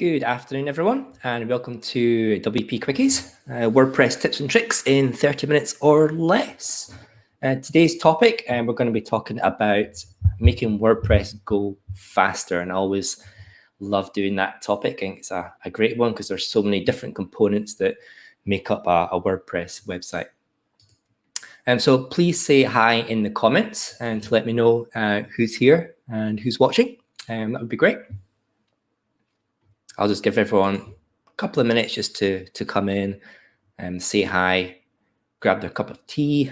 Good afternoon, everyone, and welcome to WPQuickies, WordPress tips and tricks in 30 minutes or less. Today's topic, we're going to be talking about making WordPress go faster, and I always love doing that topic. I think it's a great one because there's so many different components that make up a WordPress website. So please say hi in the comments and to let me know who's here and who's watching. That would be great. I'll just give everyone a couple of minutes just to come in and say hi, grab their cup of tea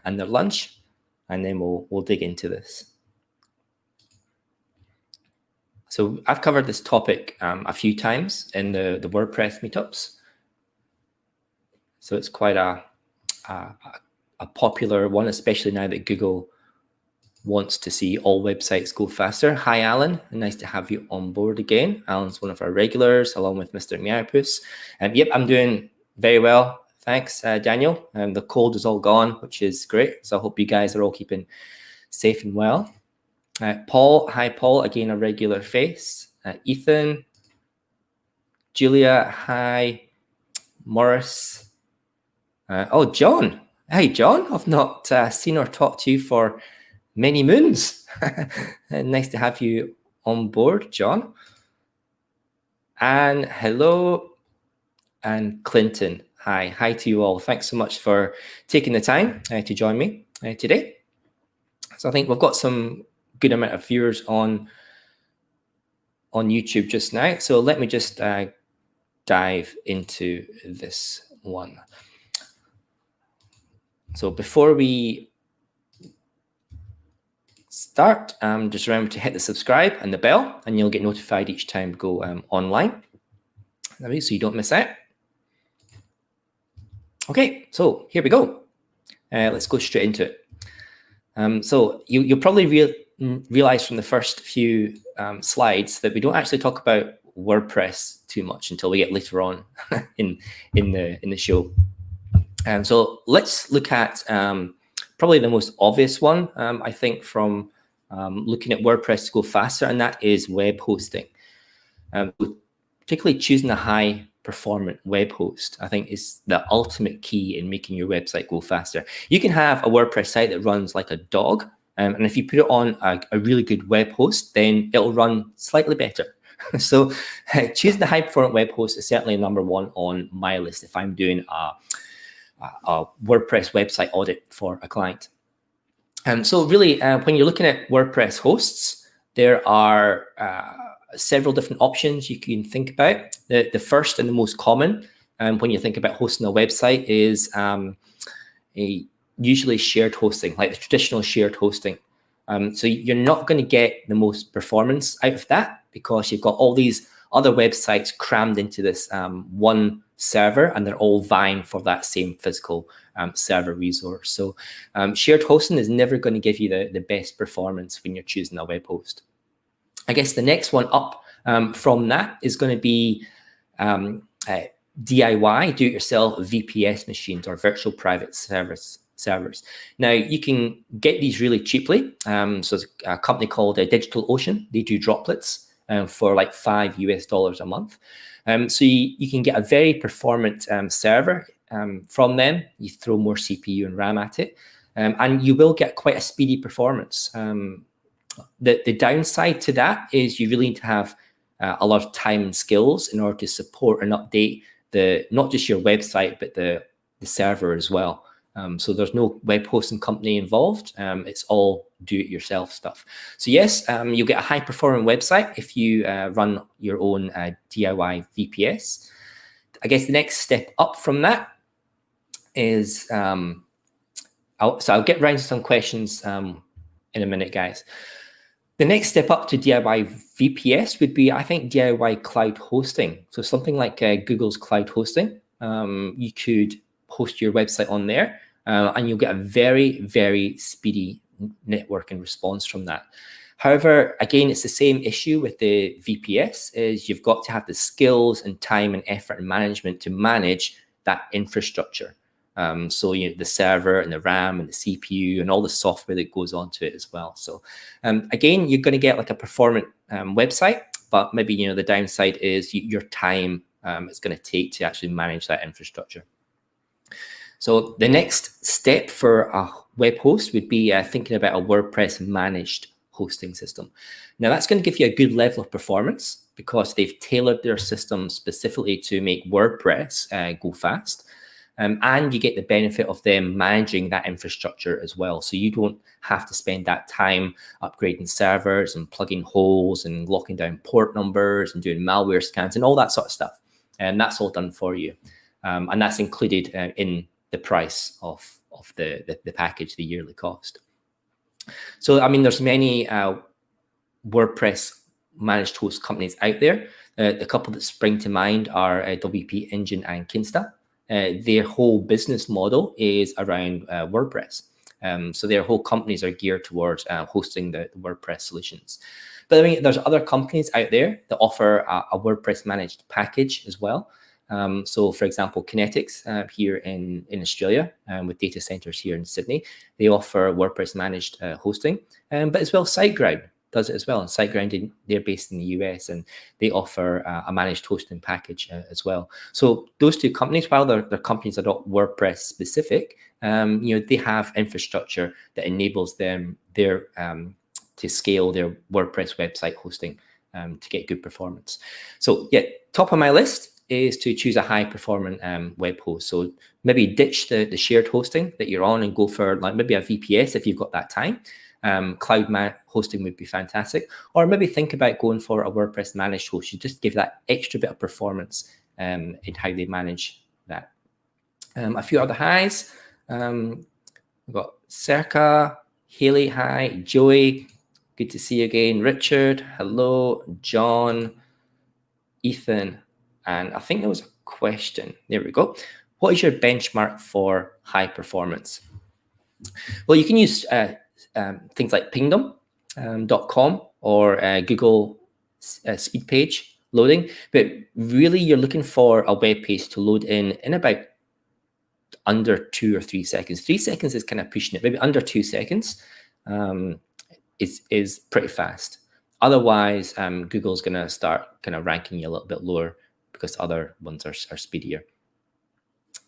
and their lunch, and then we'll dig into this. So I've covered this topic a few times in the WordPress meetups. So it's quite a popular one, especially now that Google wants to see all websites go faster. Hi, Alan. Nice to have you on board again. Alan's one of our regulars, along with Mr. Meowpuss. Yep, I'm doing very well. Thanks, Daniel. The cold is all gone, which is great. So I hope you guys are all keeping safe and well. Paul, hi, Paul. Again, a regular face. Ethan, Julia, hi. Morris. Oh, John. Hey, John. I've not seen or talked to you for many moons. Nice to have you on board, John. And hello, and Clinton. Hi to you all. Thanks so much for taking the time to join me today. So I think we've got some good amount of viewers on YouTube just now. So let me just dive into this one. So before we start, just remember to hit the subscribe and the bell, and you'll get notified each time we go online, so you don't miss out. Okay, so here we go. Let's go straight into it. So you'll probably realize from the first few slides that we don't actually talk about WordPress too much until we get later on in the show. So let's look at probably the most obvious one, I think, from looking at WordPress to go faster, and that is web hosting. Particularly choosing a high-performant web host, I think, is the ultimate key in making your website go faster. You can have a WordPress site that runs like a dog, and if you put it on a really good web host, then it'll run slightly better. So choosing the high-performant web host is certainly number one on my list if I'm doing a WordPress website audit for a client. So really, when you're looking at WordPress hosts, there are several different options you can think about. The first and the most common when you think about hosting a website is usually shared hosting, like the traditional shared hosting. So you're not going to get the most performance out of that because you've got all these other websites crammed into this one server, and they're all vying for that same physical server resource. So shared hosting is never going to give you the best performance when you're choosing a web host. I guess the next one up from that is going to be DIY, do-it-yourself VPS machines or virtual private servers. Now, you can get these really cheaply. So there's a company called DigitalOcean. They do droplets for like $5 US a month. So you can get a very performant server from them. You throw more CPU and RAM at it, and you will get quite a speedy performance. The downside to that is you really need to have a lot of time and skills in order to support and update not just your website, but the server as well. So there's no web hosting company involved. It's all do-it-yourself stuff. So yes, you'll get a high-performing website if you run your own DIY VPS. I guess the next step up from that is, I'll get round to some questions in a minute, guys. The next step up to DIY VPS would be, I think, DIY cloud hosting. So something like Google's cloud hosting. You could host your website on there, and you'll get a very, very speedy network and response from that. However, again, it's the same issue with the VPS, is you've got to have the skills and time and effort and management to manage that infrastructure. So the server and the RAM and the CPU and all the software that goes onto it as well. So again, you're going to get like a performant website, but maybe, you know, the downside is your time it's going to take to actually manage that infrastructure. So the next step for a web host would be thinking about a WordPress managed hosting system. Now that's going to give you a good level of performance because they've tailored their system specifically to make WordPress go fast. And you get the benefit of them managing that infrastructure as well. So you don't have to spend that time upgrading servers and plugging holes and locking down port numbers and doing malware scans and all that sort of stuff. And that's all done for you. And that's included in the price of the package, the yearly cost. So, I mean, there's many WordPress managed host companies out there. The couple that spring to mind are WP Engine and Kinsta. Their whole business model is around WordPress. So their whole companies are geared towards hosting the WordPress solutions. But I mean, there's other companies out there that offer a WordPress managed package as well. So for example, Kinetics here in Australia with data centers here in Sydney, they offer WordPress managed hosting, but as well SiteGround does it as well. And SiteGround, they're based in the US and they offer a managed hosting package as well. So those two companies, while they're companies that are not WordPress specific, you know, they have infrastructure that enables them to scale their WordPress website hosting to get good performance. So yeah, top of my list is to choose a high performing web host. So maybe ditch the shared hosting that you're on and go for like maybe a VPS if you've got that time. Cloud hosting would be fantastic, or maybe think about going for a WordPress managed host. You just give that extra bit of performance in how they manage that. A few other highs. We've got Circa, Haley, hi, Joey, good to see you again. Richard, hello, John, Ethan, and I think there was a question. There we go. What is your benchmark for high performance? Well, you can use things like pingdom.com or Google speed page loading, but really you're looking for a web page to load in about under 2 or 3 seconds. 3 seconds is kind of pushing it. Maybe under 2 seconds is pretty fast. Otherwise, Google's going to start kind of ranking you a little bit lower because other ones are speedier.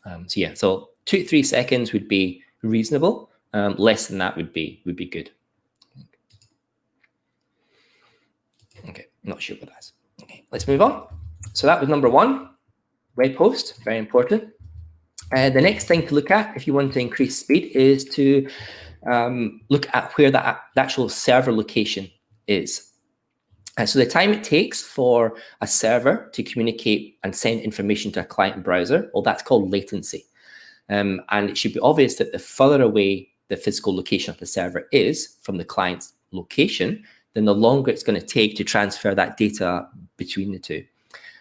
So yeah, so 2 to 3 seconds would be reasonable. Less than that would be good. Okay, not sure what that's. Okay, let's move on. So that was number 1, web host, very important. The next thing to look at if you want to increase speed is to look at where the actual server location is. So the time it takes for a server to communicate and send information to a client browser, well, that's called latency. And it should be obvious that the further away the physical location of the server is from the client's location, then the longer it's going to take to transfer that data between the two.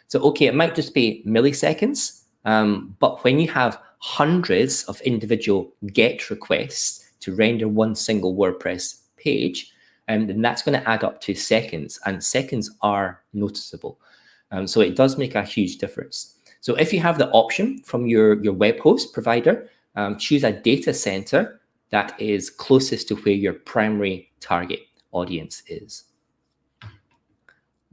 So, okay, it might just be milliseconds, but when you have hundreds of individual GET requests to render one single WordPress page, then that's going to add up to seconds, and seconds are noticeable. So it does make a huge difference. So if you have the option from your web host provider, choose a data center that is closest to where your primary target audience is.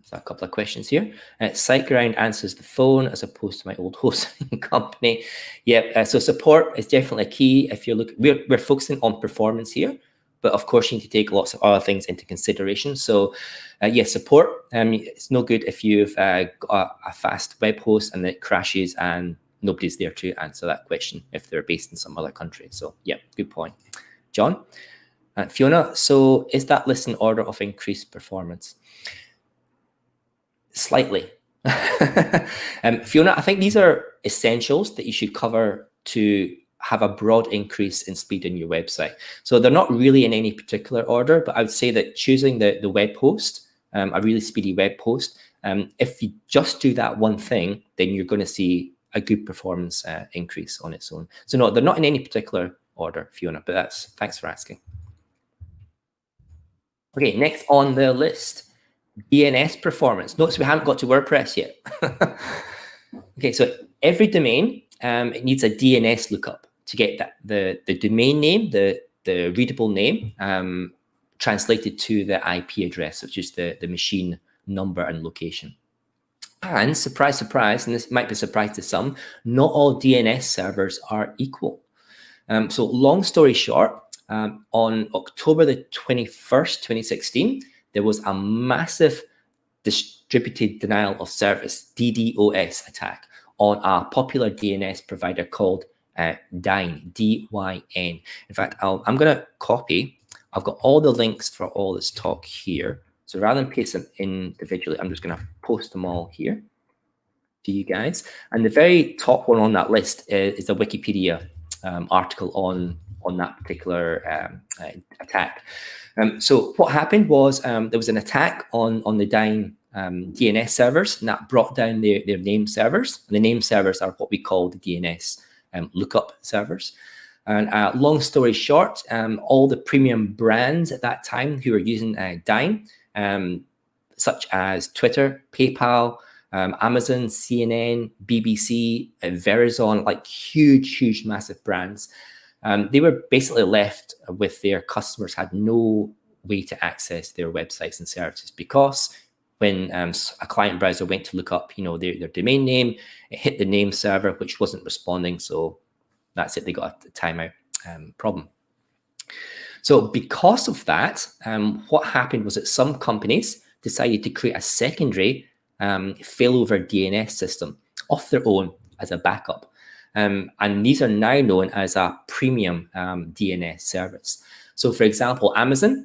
So a couple of questions here. SiteGround answers the phone as opposed to my old hosting company. Yeah, so support is definitely a key. If you're looking, we're focusing on performance here, but of course you need to take lots of other things into consideration. So yeah, support. It's no good if you've got a fast web host and it crashes and nobody's there to answer that question if they're based in some other country. So yeah, good point. John, Fiona, so is that list in order of increased performance? Slightly. Fiona, I think these are essentials that you should cover to have a broad increase in speed in your website. So they're not really in any particular order, but I would say that choosing the web host, a really speedy web host, if you just do that one thing, then you're going to see a good performance increase on its own. So no, they're not in any particular order, Fiona, but thanks for asking. Okay, next on the list, DNS performance. Notice we haven't got to WordPress yet. Okay, so every domain, it needs a DNS lookup to get that the domain name, the readable name, translated to the IP address, which is the machine number and location. And surprise, surprise, and this might be a surprise to some, not all DNS servers are equal. So long story short, on October the 21st, 2016, there was a massive distributed denial of service, DDoS attack on a popular DNS provider called Dyn, D-Y-N. In fact, I'm going to copy. I've got all the links for all this talk here. So rather than paste them individually, I'm just going to post them all here to you guys. And the very top one on that list is a Wikipedia article on that particular attack. So what happened was there was an attack on the Dyn DNS servers, and that brought down their name servers. And the name servers are what we call the DNS lookup servers. And long story short, all the premium brands at that time who were using Dyn, such as Twitter, PayPal, Amazon, CNN, BBC, Verizon, like huge, massive brands, they were basically left with their customers had no way to access their websites and services, because when a client browser went to look up, their domain name, it hit the name server, which wasn't responding. So that's it. They got a timeout problem. So because of that, what happened was that some companies decided to create a secondary failover DNS system of their own as a backup. And these are now known as a premium DNS service. So for example, Amazon,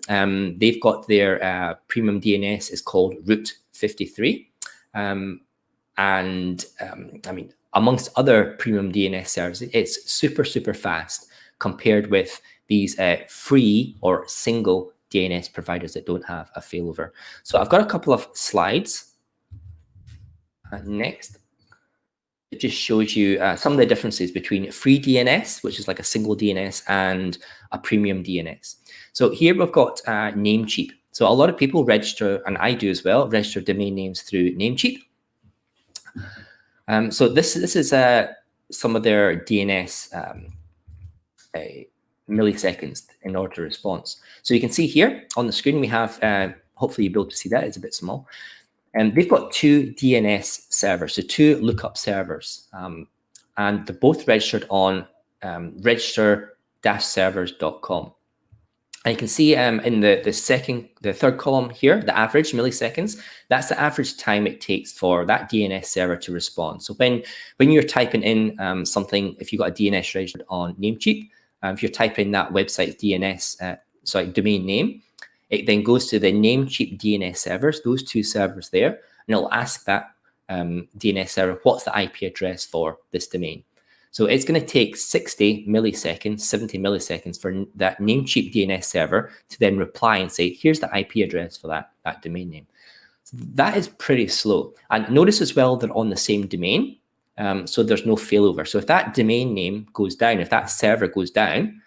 they've got their premium DNS is called Route 53. I mean, amongst other premium DNS services, it's super fast compared with these free or single DNS providers that don't have a failover. So I've got a couple of slides next. It just shows you some of the differences between free DNS, which is like a single DNS, and a premium DNS. So here we've got Namecheap. So a lot of people register, and I do as well, register domain names through Namecheap. So this is some of their DNS milliseconds in order to response. So you can see here on the screen we have, hopefully you'll be able to see that, it's a bit small. And they've got two DNS servers, so two lookup servers, and they're both registered on register-servers.com. And you can see in the third column here, the average milliseconds, that's the average time it takes for that DNS server to respond. So when you're typing in something, if you've got a DNS registered on Namecheap, if you're typing that website's domain name, it then goes to the Namecheap DNS servers, those two servers there, and it'll ask that DNS server, what's the IP address for this domain? So it's going to take 60 milliseconds, 70 milliseconds for that Namecheap DNS server to then reply and say, here's the IP address for that domain name. So that is pretty slow. And notice as well, they're on the same domain, so there's no failover. So if that domain name goes down, if that server goes down,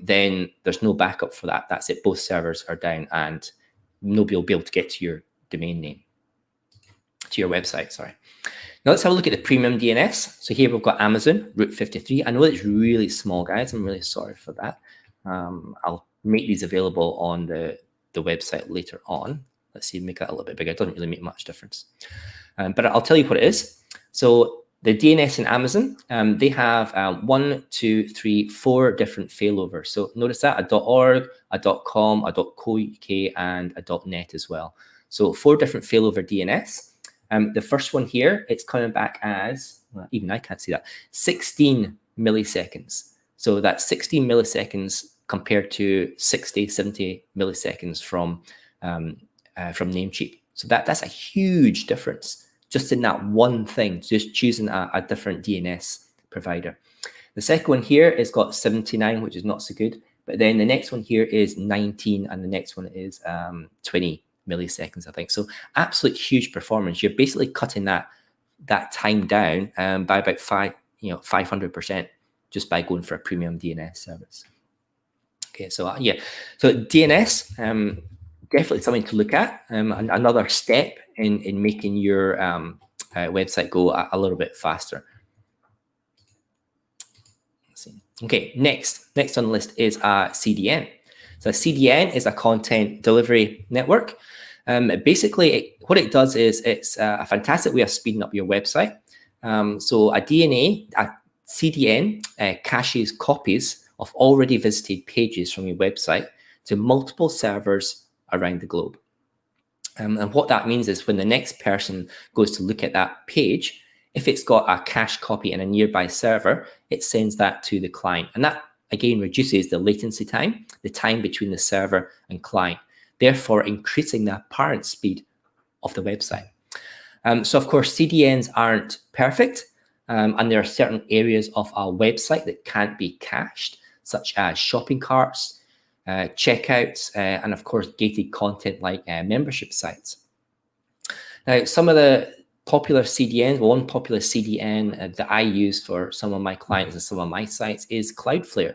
then there's no backup for that. That's it. Both servers are down and nobody will be able to get to your domain name, to your website, sorry. Now let's have a look at the premium DNS. So here we've got Amazon, Route 53. I know it's really small, guys. I'm really sorry for that. I'll make these available on the website later on. Let's see, make that a little bit bigger. It doesn't really make much difference. But I'll tell you what it is. So the DNS in Amazon, they have 1, 2, 3, 4 different failovers. So notice that a .org, a .com, a .co.uk, and a .net as well. So 4 different failover DNS. The first one here, it's coming back as, well, even I can't see that, 16 milliseconds. So that's 16 milliseconds compared to 60, 70 milliseconds from Namecheap. So that's a huge difference. Just in that one thing, just choosing a different DNS provider. The second one here is got 79, which is not so good. But then the next one here is 19, and the next one is 20 milliseconds, I think. So absolute huge performance. You're basically cutting that time down by about 500% just by going for a premium DNS service. Okay, so yeah, so DNS, definitely something to look at. Another step in making your website go a little bit faster. Let's see. Okay, next on the list is CDN. So CDN is a content delivery network. Basically, what it does is it's a fantastic way of speeding up your website. So a CDN caches copies of already visited pages from your website to multiple servers around the globe. And what that means is when the next person goes to look at that page, if it's got a cached copy in a nearby server, it sends that to the client. And that, again, reduces the latency time, the time between the server and client, therefore increasing the apparent speed of the website. So, of course, CDNs aren't perfect, and there are certain areas of our website that can't be cached, such as shopping carts, checkouts, and of course gated content like membership sites. Now, some of the popular CDNs, one popular CDN that I use for some of my clients and some of my sites is Cloudflare.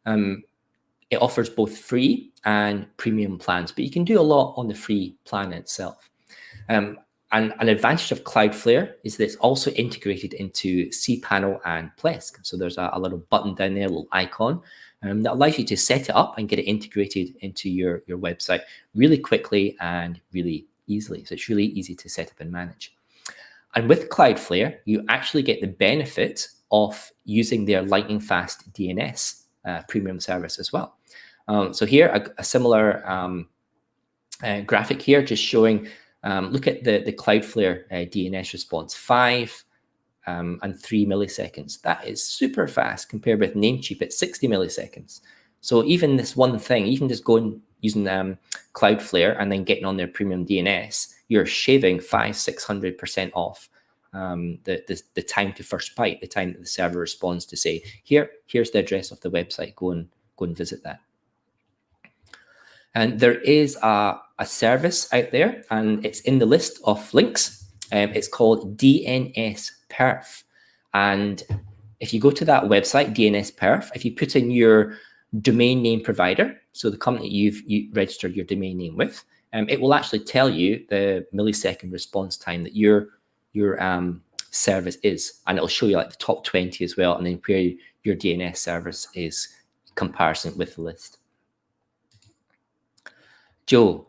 It offers both free and premium plans, but you can do a lot on the free plan itself. And an advantage of Cloudflare is that it's also integrated into cPanel and Plesk. So there's a little button down there, a little icon, that allows you to set it up and get it integrated into your website really quickly and really easily. So it's really easy to set up and manage. And with Cloudflare, you actually get the benefit of using their lightning fast DNS premium service as well. So here, a similar graphic here, just showing, look at the Cloudflare DNS response, 5 and 3 milliseconds. That is super fast compared with Namecheap at 60 milliseconds. So even this one thing, even just going using Cloudflare and then getting on their premium DNS, you're shaving 500–600% off the time to first byte, the time that the server responds to say, here's the address of the website, go and visit that. And there is a service out there, and it's in the list of links. It's called DNS Perf. And if you go to that website, DNS Perf, if you put in your domain name provider, so the company you've registered your domain name with, it will actually tell you the millisecond response time that your service is, and it'll show you like the top 20 as well, and then where your DNS service is in comparison with the list. Joe,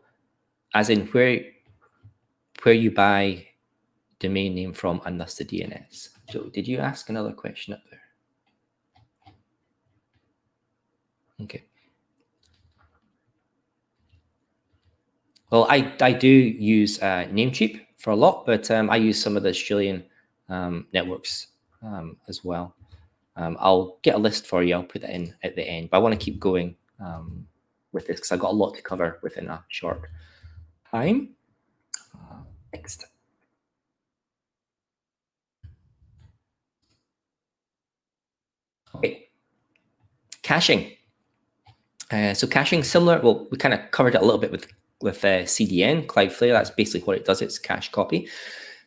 as in where you buy domain name from and thus the DNS. Joe, did you ask another question up there? Okay. Well, I do use Namecheap for a lot, but I use some of the Australian networks as well. I'll get a list for you. I'll put that in at the end, but I want to keep going with this because I've got a lot to cover within a short time. Next. Okay. Caching. So caching, similar. Well, we kind of covered it a little bit with CDN, Cloudflare. That's basically what it does. It's cache copy.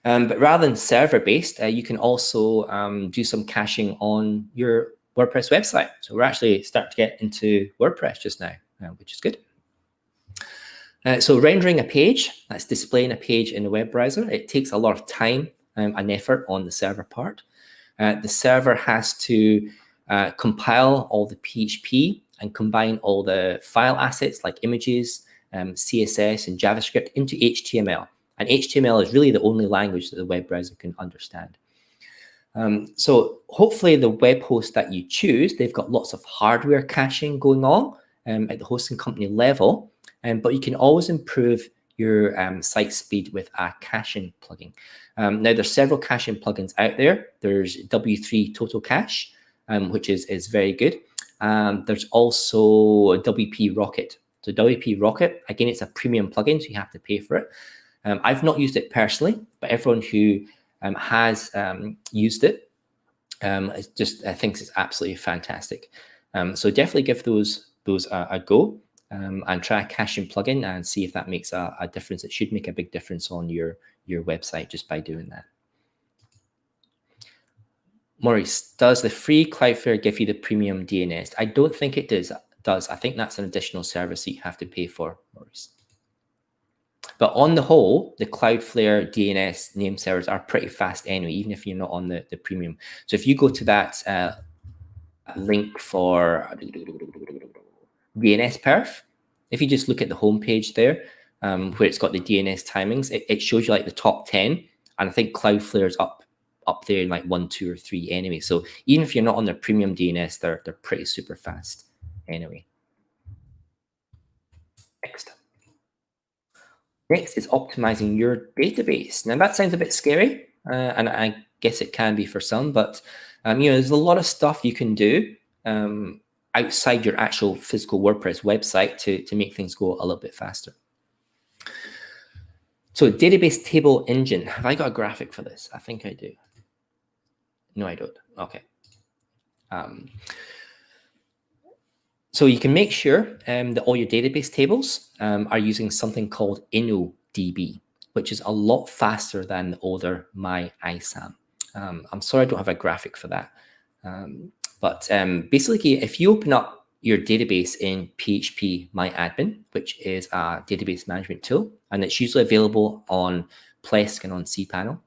But rather than server-based, you can also do some caching on your WordPress website. So we're actually starting to get into WordPress just now, which is good. So rendering a page, that's displaying a page in the web browser. It takes a lot of time and effort on the server part. The server has to compile all the PHP and combine all the file assets like images, CSS, and JavaScript into HTML. And HTML is really the only language that the web browser can understand. So hopefully the web host that you choose, they've got lots of hardware caching going on at the hosting company level, but you can always improve your site speed with a caching plugin. Now, there's several caching plugins out there. There's W3 Total Cache, which is very good. There's also WP Rocket. So WP Rocket, again, it's a premium plugin, so you have to pay for it. I've not used it personally, but everyone who has used it thinks it's absolutely fantastic. So definitely give those a go and try a caching plugin and see if that makes a difference. It should make a big difference on your website just by doing that. Maurice, does the free Cloudflare give you the premium DNS? I don't think it does. I think that's an additional service that you have to pay for, Maurice. But on the whole, the Cloudflare DNS name servers are pretty fast anyway, even if you're not on the premium. So if you go to that link for DNS Perf, if you just look at the homepage there, where it's got the DNS timings. It shows you like the top 10, and I think Cloudflare's up there in like 1, 2, or 3 anyway. So even if you're not on their premium DNS, they're pretty super fast anyway. Next is optimizing your database. Now that sounds a bit scary, and I guess it can be for some, but there's a lot of stuff you can do outside your actual physical WordPress website to make things go a little bit faster. So database table engine. Have I got a graphic for this? I think I do. No, I don't. Okay. So you can make sure that all your database tables are using something called InnoDB, which is a lot faster than the older MyISAM. I'm sorry I don't have a graphic for that. But basically, if you open up your database in PHP MyAdmin, which is a database management tool, and it's usually available on Plesk and on cPanel,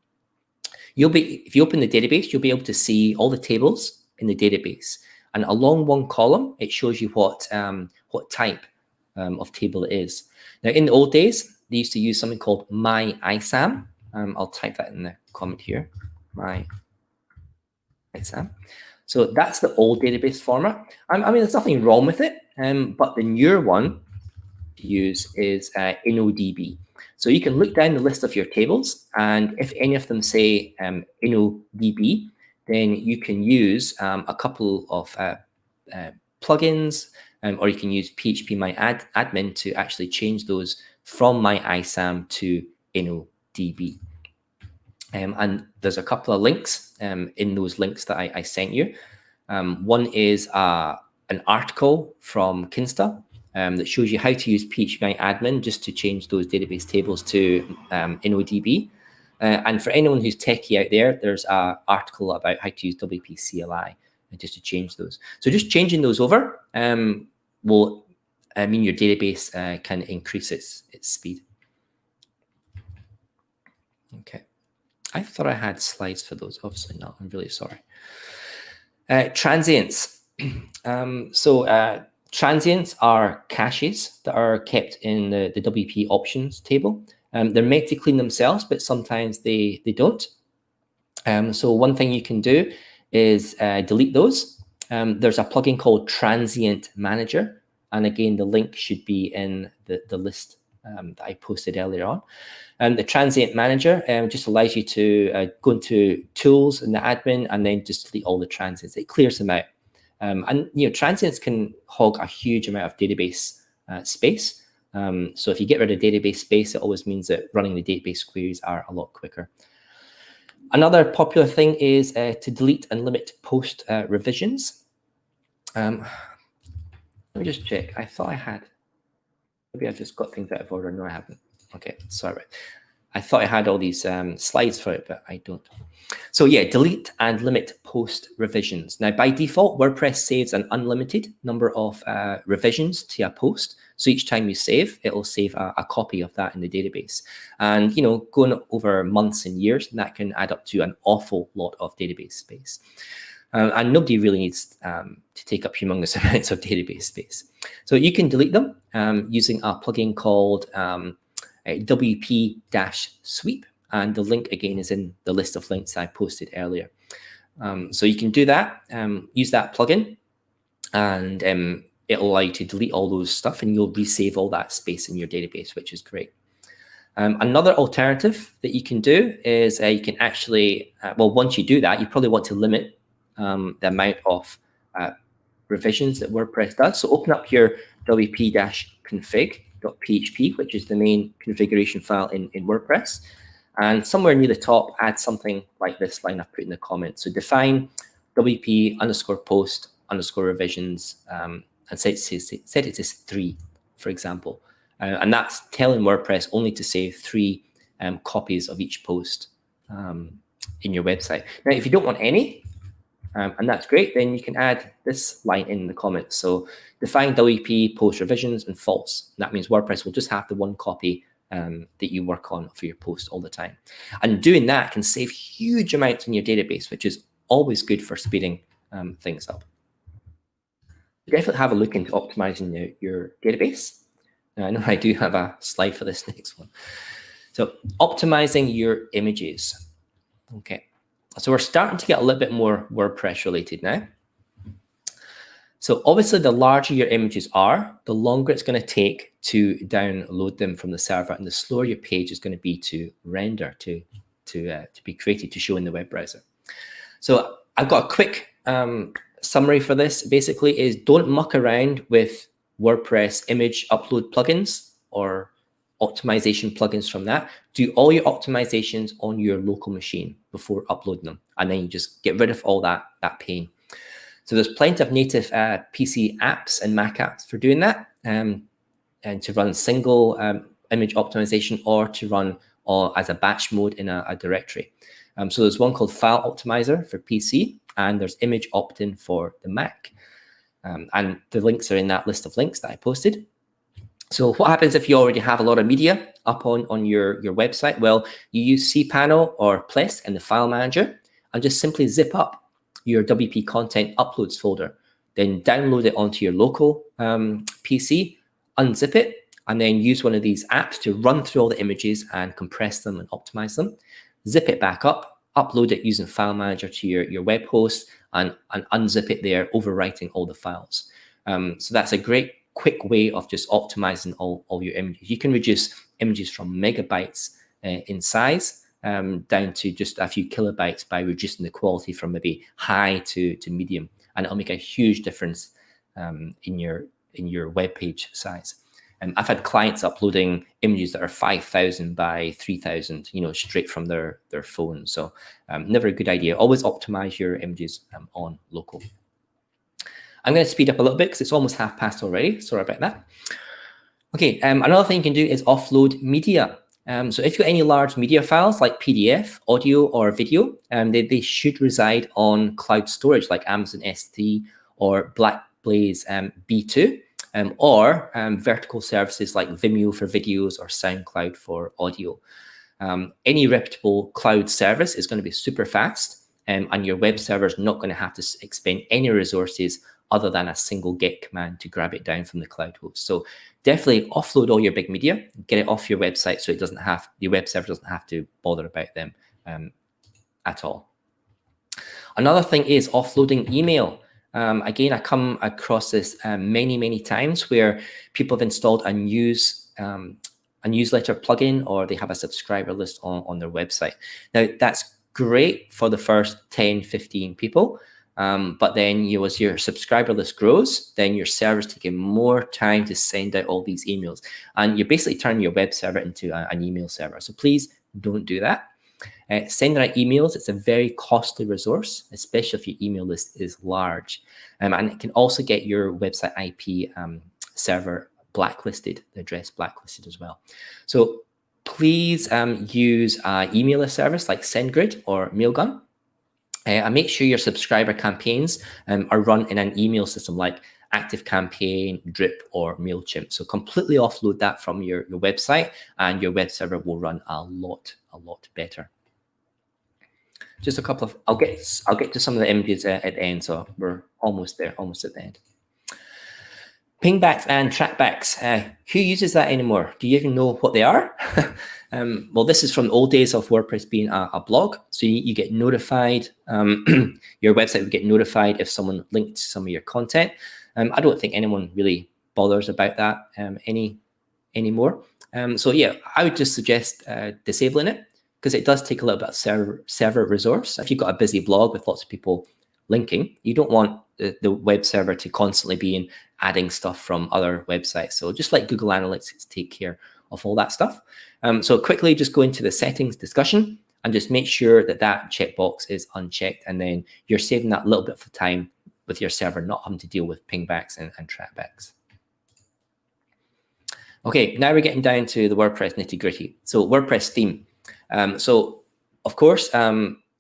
if you open the database, you'll be able to see all the tables in the database. And along one column, it shows you what type of table it is. Now, in the old days, they used to use something called MyISAM. I'll type that in the comment here, MyISAM. So that's the old database format. I mean, there's nothing wrong with it, but the newer one to use is InnoDB. So you can look down the list of your tables, and if any of them say InnoDB, then you can use a couple of plugins, or you can use PHP MyAdmin to actually change those from MyISAM to InnoDB. And there's a couple of links in those links that I sent you. One is an article from Kinsta that shows you how to use PHP MyAdmin just to change those database tables to InnoDB. And for anyone who's techie out there, there's an article about how to use WP CLI just to change those. So just changing those over will mean your database can increase its speed. Okay. I thought I had slides for those. Obviously not. I'm really sorry. Transients. Transients are caches that are kept in the WP options table. They're meant to clean themselves, but sometimes they don't. So one thing you can do is delete those. There's a plugin called Transient Manager. And again, the link should be in the list that I posted earlier on. The Transient Manager just allows you to go into Tools in the admin and then just delete all the transients. It clears them out. And transients can hog a huge amount of database space. So if you get rid of database space, it always means that running the database queries are a lot quicker. Another popular thing is to delete and limit post revisions. Let me just check. I thought I had. Maybe I've just got things out of order. No, I haven't. Okay, sorry. I thought I had all these slides for it, but I don't. So yeah, delete and limit post revisions. Now, by default, WordPress saves an unlimited number of revisions to a post. So each time you save, it will save a copy of that in the database. And, going over months and years, that can add up to an awful lot of database space. And nobody really needs to take up humongous amounts of database space. So you can delete them using a plugin called WP-sweep. And the link, again, is in the list of links I posted earlier. So you can do that, use that plugin, and it'll allow you to delete all those stuff, and you'll resave all that space in your database, which is great. Another alternative that you can do is you can actually, once you do that, you probably want to limit the amount of revisions that WordPress does. So open up your wp-config.php, which is the main configuration file in WordPress. And somewhere near the top, add something like this line I've put in the comments. So define wp_post_revisions and set it as 3, for example. And that's telling WordPress only to save 3 copies of each post in your website. Now, if you don't want any, and that's great, then you can add this line in the comments. So define WP post revisions and false. That means WordPress will just have the 1 copy that you work on for your post all the time. And doing that can save huge amounts in your database, which is always good for speeding things up. Definitely have a look into optimizing your database. Now, I know I do have a slide for this next one. So optimizing your images. Okay, so we're starting to get a little bit more WordPress related now. So obviously, the larger your images are, the longer it's going to take to download them from the server, and the slower your page is going to be to render, to be created, to show in the web browser. So I've got a quick summary for this. Basically, is don't muck around with WordPress image upload plugins or optimization plugins from that. Do all your optimizations on your local machine before uploading them, and then you just get rid of all that pain. So there's plenty of native PC apps and Mac apps for doing that, and to run single image optimization, or to run as a batch mode in a directory. So there's one called File Optimizer for PC, and there's Image Opt-in for the Mac. And the links are in that list of links that I posted. So what happens if you already have a lot of media up on your website? Well, you use cPanel or Plesk in the file manager, and just simply zip up your WP content uploads folder, then download it onto your local PC, unzip it, and then use one of these apps to run through all the images and compress them and optimize them. Zip it back up, upload it using File Manager to your web host, and unzip it there, overwriting all the files. So that's a great quick way of just optimizing all your images. You can reduce images from megabytes in size down to just a few kilobytes by reducing the quality from maybe high to medium, and it'll make a huge difference in your web page size. I've had clients uploading images that are 5,000 by 3,000, straight from their phone. So never a good idea. Always optimize your images on local. I'm going to speed up a little bit because it's almost past already. Sorry about that. Okay, another thing you can do is offload media. So if you've got any large media files like PDF, audio, or video, they should reside on cloud storage like Amazon S3 or Blackblaze B2, or vertical services like Vimeo for videos or SoundCloud for audio. Any reputable cloud service is going to be super fast, and your web server is not going to have to expend any resources other than a single get command to grab it down from the cloud host. So definitely offload all your big media, get it off your website so your web server doesn't have to bother about them at all. Another thing is offloading email. Again, I come across this many times where people have installed a newsletter plugin, or they have a subscriber list on their website. Now, that's great for the first 10, 15 people. But then as your subscriber list grows, then your server's taking more time to send out all these emails. And you're basically turning your web server into an email server. So please don't do that. Sending out emails, it's a very costly resource, especially if your email list is large. And it can also get your website IP server blacklisted, the address blacklisted as well. So please use an emailer service like SendGrid or Mailgun. And make sure your subscriber campaigns are run in an email system like ActiveCampaign, Drip, or MailChimp. So completely offload that from your website, and your web server will run a lot better. Just a couple of, I'll get to some of the images at the end, so we're almost there, almost at the end. Pingbacks and trackbacks. Who uses that anymore? Do you even know what they are? Well, this is from the old days of WordPress being a blog. So you get notified, your website would get notified if someone linked to some of your content. I don't think anyone really bothers about that anymore. So yeah, I would just suggest disabling it, because it does take a little bit of server resource. If you've got a busy blog with lots of people linking, you don't want the web server to constantly be adding stuff from other websites. So just let Google Analytics take care of all that stuff. So quickly just go into the settings discussion and just make sure that checkbox is unchecked, and then you're saving that little bit of time with your server not having to deal with pingbacks and trackbacks. Okay, now we're getting down to the WordPress nitty-gritty. So WordPress theme. So of course,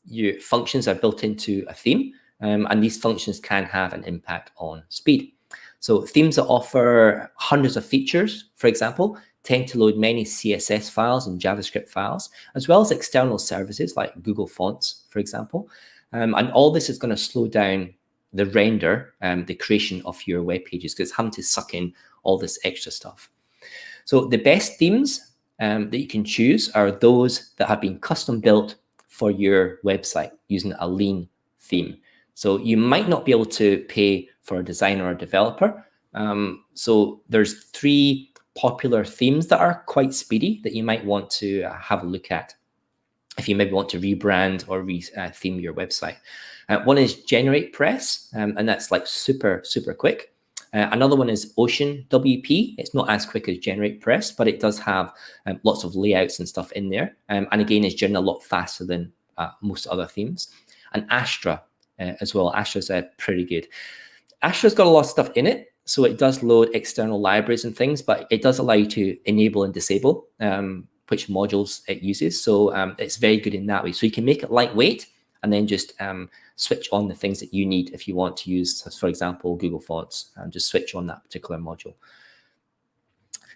your functions are built into a theme, and these functions can have an impact on speed. So themes that offer hundreds of features, for example, tend to load many CSS files and JavaScript files, as well as external services like Google Fonts, for example. And all this is going to slow down the render, the creation of your web pages, because it's having to suck in all this extra stuff. So the best themes that you can choose are those that have been custom built for your website using a lean theme. So you might not be able to pay for a designer or a developer. So there's 3 popular themes that are quite speedy that you might want to have a look at if you maybe want to rebrand or theme your website. One is GeneratePress, and that's like super quick. Another one is Ocean WP. It's not as quick as GeneratePress, but it does have lots of layouts and stuff in there. And again, it's generally a lot faster than most other themes. And Astra as well. Astra's pretty good. Astra's got a lot of stuff in it, so it does load external libraries and things, but it does allow you to enable and disable which modules it uses. So it's very good in that way. So you can make it lightweight and then just switch on the things that you need if you want to use, for example, Google Fonts, and just switch on that particular module.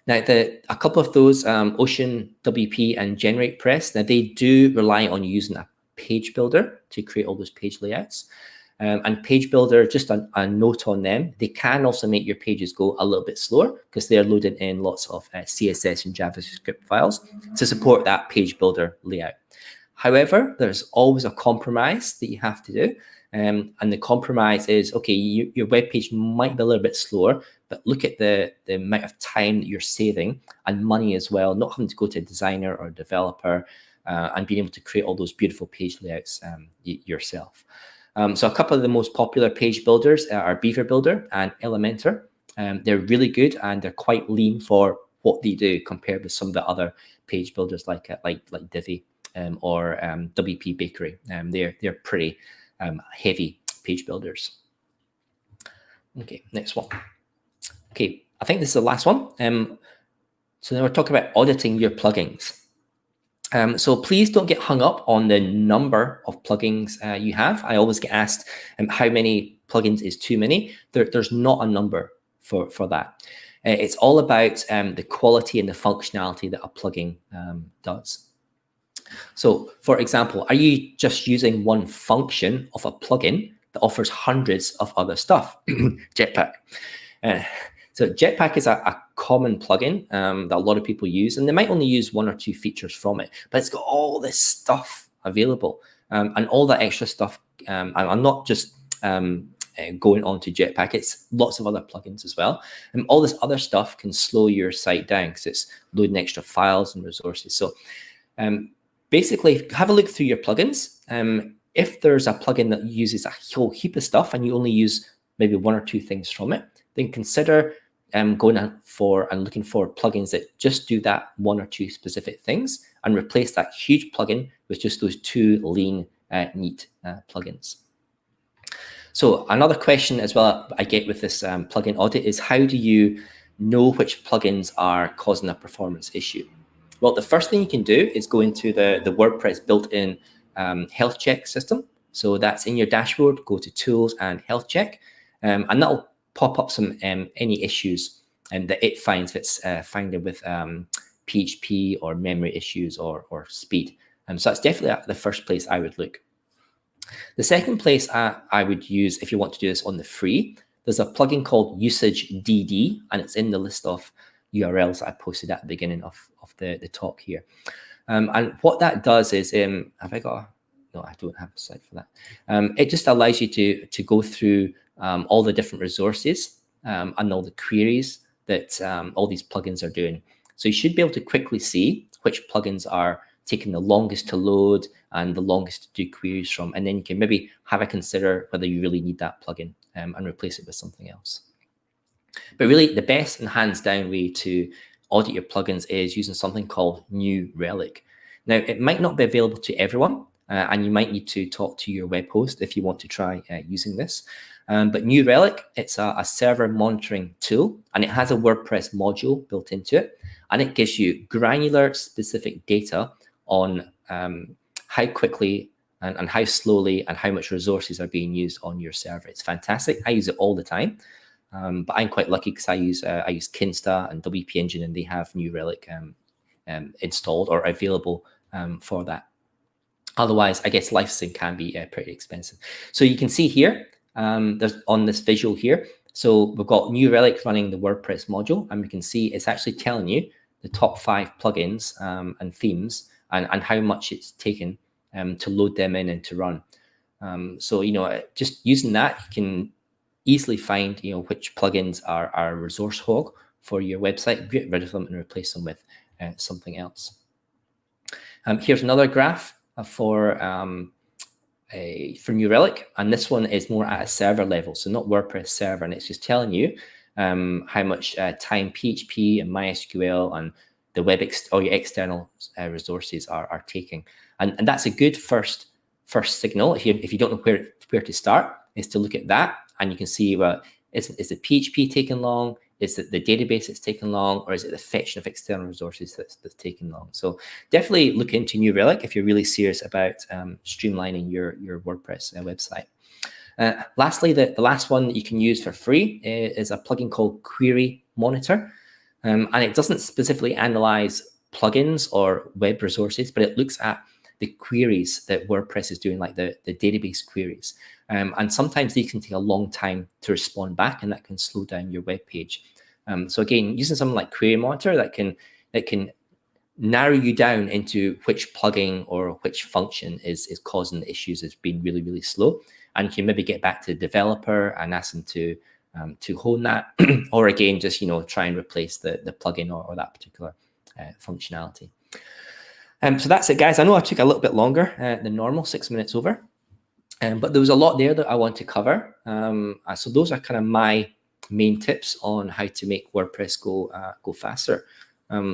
Now, a couple of those, Ocean WP and GeneratePress, now they do rely on using a page builder to create all those page layouts. And Page Builder, just a note on them, they can also make your pages go a little bit slower because they're loaded in lots of CSS and JavaScript files to support that Page Builder layout. However, there's always a compromise that you have to do. And the compromise is, okay, your web page might be a little bit slower, but look at the amount of time that you're saving and money as well, not having to go to a designer or a developer and being able to create all those beautiful page layouts yourself. So a couple of the most popular page builders are Beaver Builder and Elementor. They're really good and they're quite lean for what they do compared with some of the other page builders like Divi or WP Bakery. They're pretty heavy page builders. Okay, next one. Okay, I think this is the last one. So now we're talking about auditing your plugins. So please don't get hung up on the number of plugins you have. I always get asked how many plugins is too many. There's not a number for that. It's all about the quality and the functionality that a plugin does. So for example, are you just using one function of a plugin that offers hundreds of other stuff? Jetpack. So Jetpack is a common plugin that a lot of people use, and they might only use 1 or 2 features from it, but it's got all this stuff available and all that extra stuff. I'm not just going on to Jetpack, it's lots of other plugins as well. And all this other stuff can slow your site down because it's loading extra files and resources. So basically, have a look through your plugins. If there's a plugin that uses a whole heap of stuff and you only use maybe 1 or 2 things from it, then consider going out and looking for plugins that just do that 1 or 2 specific things and replace that huge plugin with just those 2 lean, neat plugins. So another question as well I get with this plugin audit is, how do you know which plugins are causing a performance issue? Well, the first thing you can do is go into the WordPress built-in health check system. So that's in your dashboard, go to Tools and Health Check, and that'll pop up some any issues that it finds if it's finding with PHP or memory issues or speed. So that's definitely the first place I would look. The second place I would use if you want to do this on the free, there's a plugin called Usage DD, and it's in the list of URLs I posted at the beginning of the talk here. And what that does is, have I got a, no, I don't have a slide for that. It just allows you to go through all the different resources and all the queries that all these plugins are doing. So you should be able to quickly see which plugins are taking the longest to load and the longest to do queries from. And then you can maybe have a consider whether you really need that plugin and replace it with something else. But really, the best and hands down way to audit your plugins is using something called New Relic. Now, it might not be available to everyone, and you might need to talk to your web host if you want to try using this. But New Relic, it's a server monitoring tool, and it has a WordPress module built into it, and it gives you granular specific data on how quickly and how slowly and how much resources are being used on your server. It's fantastic. I use it all the time. But I'm quite lucky because I use Kinsta and WP Engine, and they have New Relic installed or available for that. Otherwise, I guess licensing can be pretty expensive. So you can see here, there's on this visual here, So we've got New Relic running the WordPress module, and we can see it's actually telling you the top 5 plugins and themes and how much it's taken to load them in and to run. So, just using that, you can easily find, which plugins are a resource hog for your website, get rid of them and replace them with something else. Here's another graph for New Relic, and this one is more at a server level, so not WordPress server, and it's just telling you how much time PHP and MySQL and the or your external resources are taking, and that's a good first signal. If you don't know where to start, is to look at that, and you can see, well, is the PHP taking long? Is it the database that's taking long, or is it the fetching of external resources that's taking long? So definitely look into New Relic if you're really serious about streamlining your WordPress website. Lastly, the last one that you can use for free is a plugin called Query Monitor. And it doesn't specifically analyze plugins or web resources, but it looks at the queries that WordPress is doing, like the database queries. And sometimes they can take a long time to respond back, and that can slow down your web page. So again, using something like Query Monitor that can narrow you down into which plugin or which function is causing the issues, has been really, really slow. And you can maybe get back to the developer and ask them to hone that, or again, just try and replace the plugin or that particular functionality. So that's it, guys. I know I took a little bit longer than normal, 6 minutes over, but there was a lot there that I want to cover. So those are kind of my main tips on how to make WordPress go faster.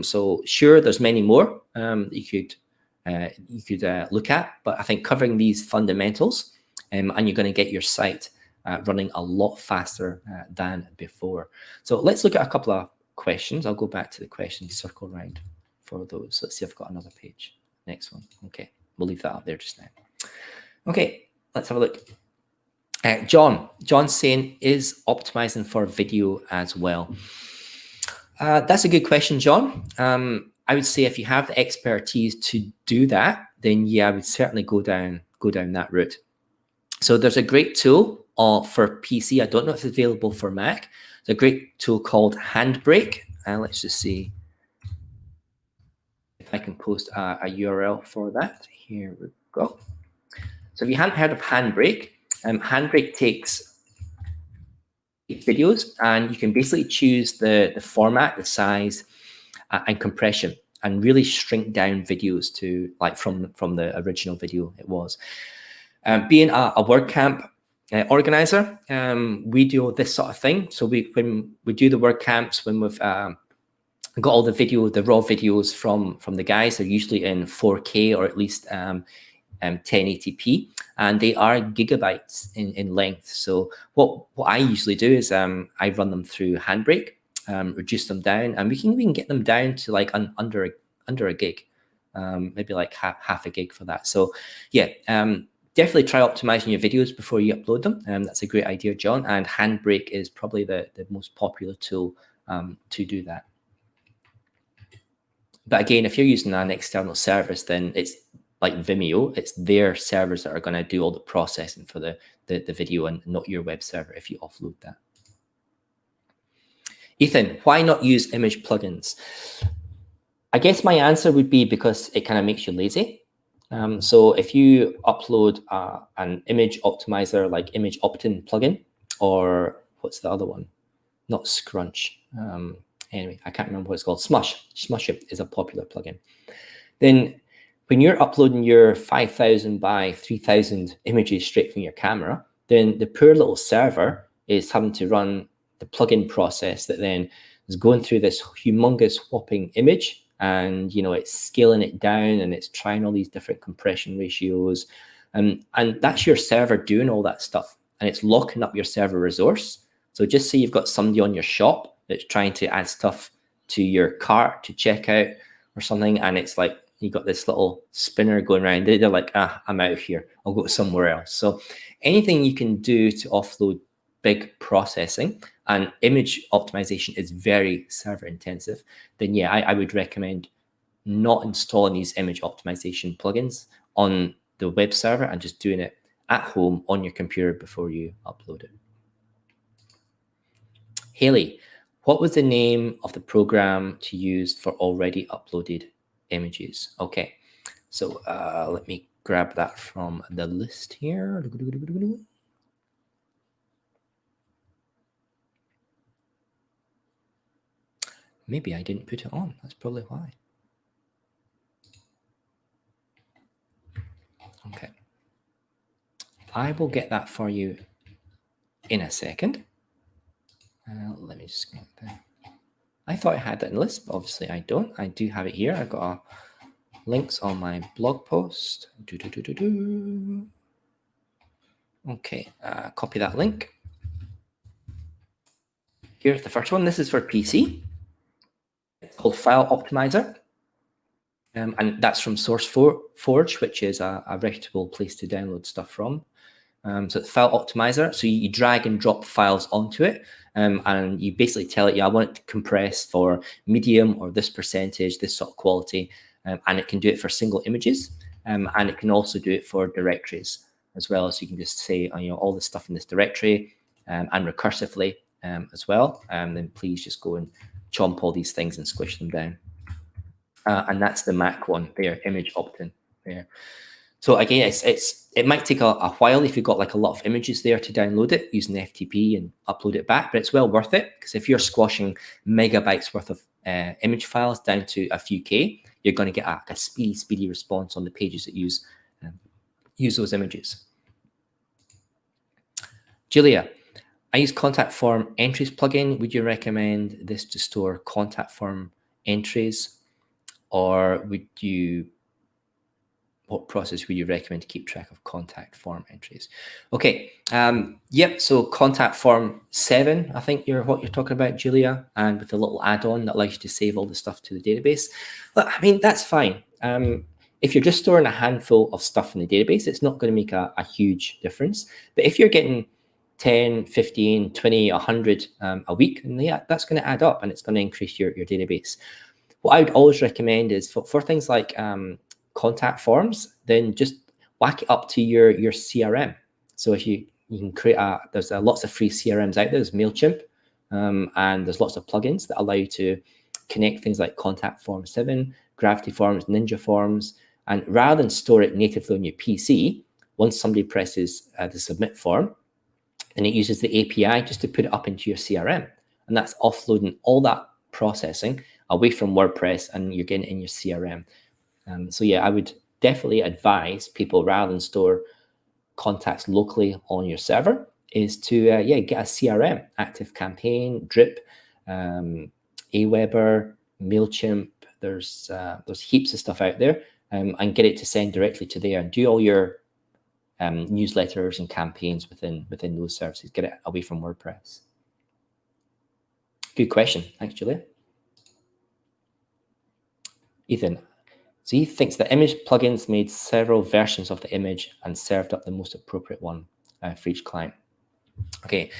So sure, there's many more that you could look at, but I think covering these fundamentals, and you're going to get your site running a lot faster than before. So let's look at a couple of questions. I'll go back to the questions, circle around for those. Let's see if I've got another page. Next one. Okay, we'll leave that up there just now. Okay, let's have a look. John's saying, is optimizing for video as well? That's a good question, John. I would say if you have the expertise to do that, then yeah, I would certainly go down that route. So there's a great tool for PC. I don't know if it's available for Mac. There's a great tool called Handbrake. Let's just see if I can post a URL for that. Here we go. So if you haven't heard of Handbrake, Handbrake takes videos, and you can basically choose the format, the size, and compression, and really shrink down videos to like from the original video it was. Being a WordCamp organizer, we do this sort of thing. So when we do the WordCamps, when we've got all the raw videos from the guys, they're usually in 4K or at least 1080p, and they are gigabytes in length. So what I usually do is I run them through Handbrake, reduce them down, and we can get them down to like under a gig, maybe like half a gig for that. So yeah, definitely try optimizing your videos before you upload them. That's a great idea, John. And Handbrake is probably the most popular tool to do that. But again, if you're using an external service, then it's like Vimeo, it's their servers that are going to do all the processing for the video, and not your web server if you offload that. Ethan, why not use image plugins? I guess my answer would be because it kind of makes you lazy. So if you upload an image optimizer like Image Opt-in plugin, or what's the other one? Not Scrunch. Anyway, I can't remember what it's called. Smush is a popular plugin. Then when you're uploading your 5,000 by 3,000 images straight from your camera, then the poor little server is having to run the plugin process that then is going through this humongous whopping image, and it's scaling it down, and it's trying all these different compression ratios, and that's your server doing all that stuff, and it's locking up your server resource. So just say you've got somebody on your shop that's trying to add stuff to your cart to checkout or something, and it's like you got this little spinner going around. They're like, I'm out of here. I'll go somewhere else. So anything you can do to offload big processing, and image optimization is very server intensive, then yeah, I would recommend not installing these image optimization plugins on the web server and just doing it at home on your computer before you upload it. Haley, what was the name of the program to use for already uploaded images? Okay, so let me grab that from the list here. Maybe I didn't put it on. That's probably why. Okay. I will get that for you in a second. Let me just go there. I thought I had that in the list, but obviously I don't. I do have it here. I've got links on my blog post. Okay, copy that link. Here's the first one. This is for PC. It's called File Optimizer. And that's from SourceForge, which is a reputable place to download stuff from. So it's File Optimizer. So you drag and drop files onto it. And you basically tell it, yeah, I want it to compress for medium or this percentage, this sort of quality. And it can do it for single images. And it can also do it for directories as well. So you can just say, all the stuff in this directory and recursively as well. Then please just go and chomp all these things and squish them down. And that's the Mac one there, image opt-in there. So again, it might take a while if you've got like a lot of images there to download it using the FTP and upload it back, but it's well worth it because if you're squashing megabytes worth of image files down to a few K, you're going to get a speedy response on the pages that use those images. Julia, I use contact form entries plugin. Would you recommend this to store contact form entries, or what process would you recommend to keep track of contact form entries? Okay, yep, so contact form 7, I think what you're talking about, Julia, and with a little add-on that allows you to save all the stuff to the database. But I mean, that's fine. If you're just storing a handful of stuff in the database, it's not going to make a huge difference. But if you're getting 10, 15, 20, 100 a week, and yeah, that's going to add up and it's going to increase your database. What I would always recommend is for things like contact forms, then just whack it up to your CRM. So if you can create there's lots of free CRMs out there. There's Mailchimp, and there's lots of plugins that allow you to connect things like Contact Form 7, Gravity Forms, Ninja Forms, and rather than store it natively on your PC, once somebody presses the submit form, then it uses the API just to put it up into your CRM, and that's offloading all that processing away from WordPress, and you're getting it in your CRM. So yeah, I would definitely advise people, rather than store contacts locally on your server, is to get a CRM, ActiveCampaign, Drip, Aweber, Mailchimp. There's heaps of stuff out there, and get it to send directly to there and do all your newsletters and campaigns within those services. Get it away from WordPress. Good question. Thanks, Julia. Ethan. So he thinks that image plugins made several versions of the image and served up the most appropriate one for each client. Okay.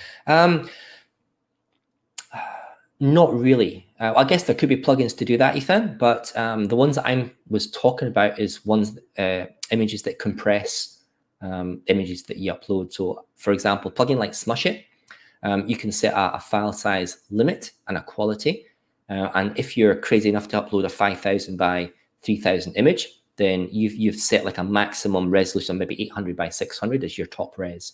Not really. I guess there could be plugins to do that, Ethan, but the ones that I was talking about is images that compress images that you upload. So for example, plugin like Smush It, you can set a file size limit and a quality. And if you're crazy enough to upload a 5,000 by 3,000 image, then you've set like a maximum resolution, maybe 800 by 600 as your top res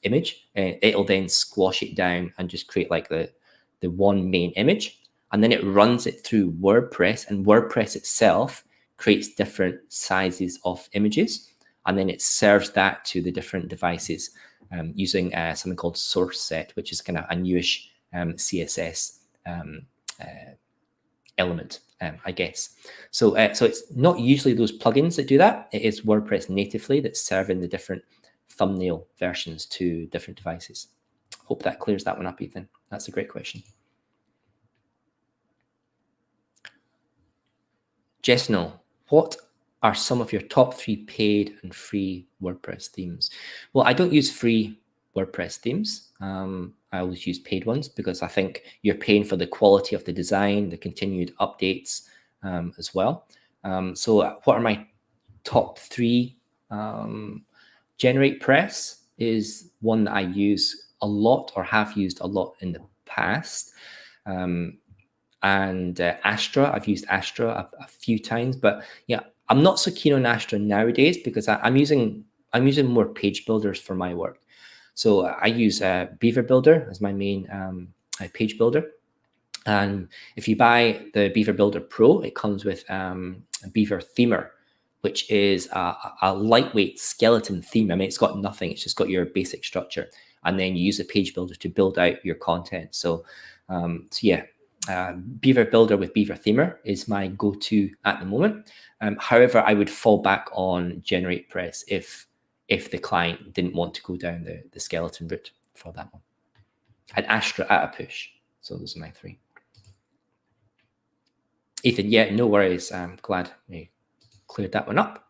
image. It'll then squash it down and just create like the one main image, and then it runs it through WordPress, and WordPress itself creates different sizes of images, and then it serves that to the different devices using something called source set, which is kind of a newish CSS element, I guess. So it's not usually those plugins that do that. It is WordPress natively that's serving the different thumbnail versions to different devices. Hope that clears that one up, Ethan. That's a great question. Jessno, what are some of your top 3 paid and free WordPress themes? Well, I don't use free WordPress themes. I always use paid ones because I think you're paying for the quality of the design, the continued updates as well. So what are my top 3? GeneratePress is one that I use a lot, or have used a lot in the past. And Astra, I've used Astra a few times, but yeah, I'm not so keen on Astra nowadays because I'm using more page builders for my work. So I use Beaver Builder as my main page builder. And if you buy the Beaver Builder Pro, it comes with a Beaver Themer, which is a lightweight skeleton theme. I mean, it's got nothing. It's just got your basic structure. And then you use a page builder to build out your content. So yeah, Beaver Builder with Beaver Themer is my go-to at the moment. However, I would fall back on GeneratePress if the client didn't want to go down the skeleton route for that one. And Astra at a push. So those are my three. Ethan, yeah, no worries. I'm glad we cleared that one up.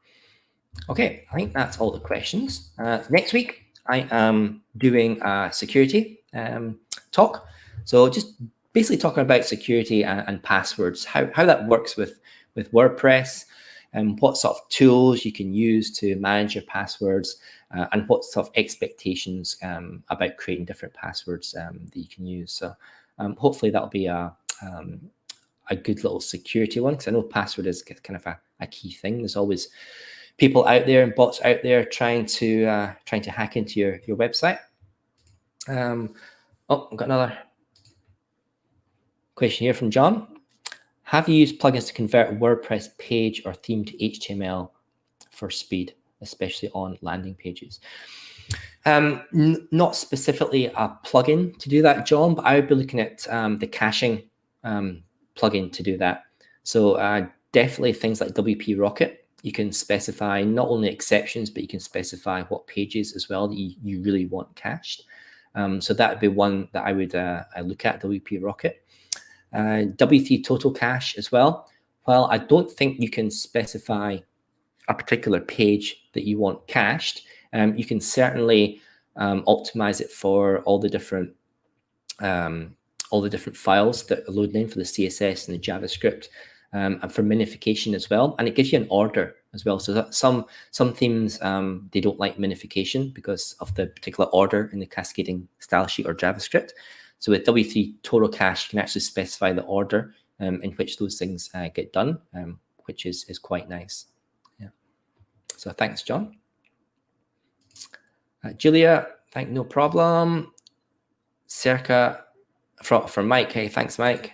Okay, I think that's all the questions. Next week, I am doing a security talk. So just basically talking about security and passwords, how that works with WordPress, and what sort of tools you can use to manage your passwords, and what sort of expectations about creating different passwords that you can use. So hopefully that'll be a good little security one, because I know password is kind of a key thing. There's always people out there and bots out there trying to hack into your website. Oh, I've got another question here from John. Have you used plugins to convert a WordPress page or theme to HTML for speed, especially on landing pages? Not specifically a plugin to do that, John, but I would be looking at the caching plugin to do that. So definitely things like WP Rocket. You can specify not only exceptions, but you can specify what pages as well that you really want cached. So that would be one that I would look at, WP Rocket. W3 Total Cache as well. Well, I don't think you can specify a particular page that you want cached. You can certainly optimize it for all the different files that are loading in for the CSS and the JavaScript, and for minification as well. And it gives you an order as well. So that some themes, they don't like minification because of the particular order in the cascading style sheet or JavaScript. So with W3 Total Cache, you can actually specify the order in which those things get done, which is quite nice. Yeah. So thanks, John. Julia, no problem. Circa from Mike. Hey, thanks, Mike.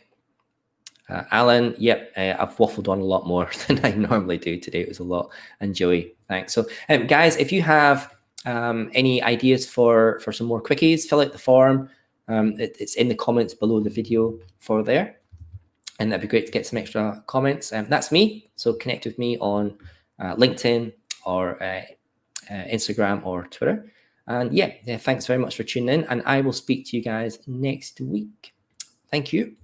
Alan, yep, I've waffled on a lot more than I normally do today. It was a lot. And Joey, thanks. So guys, if you have any ideas for some more quickies, fill out the form. It's in the comments below the video for there. And that'd be great to get some extra comments. That's me. So connect with me on LinkedIn or Instagram or Twitter. And yeah, thanks very much for tuning in. And I will speak to you guys next week. Thank you.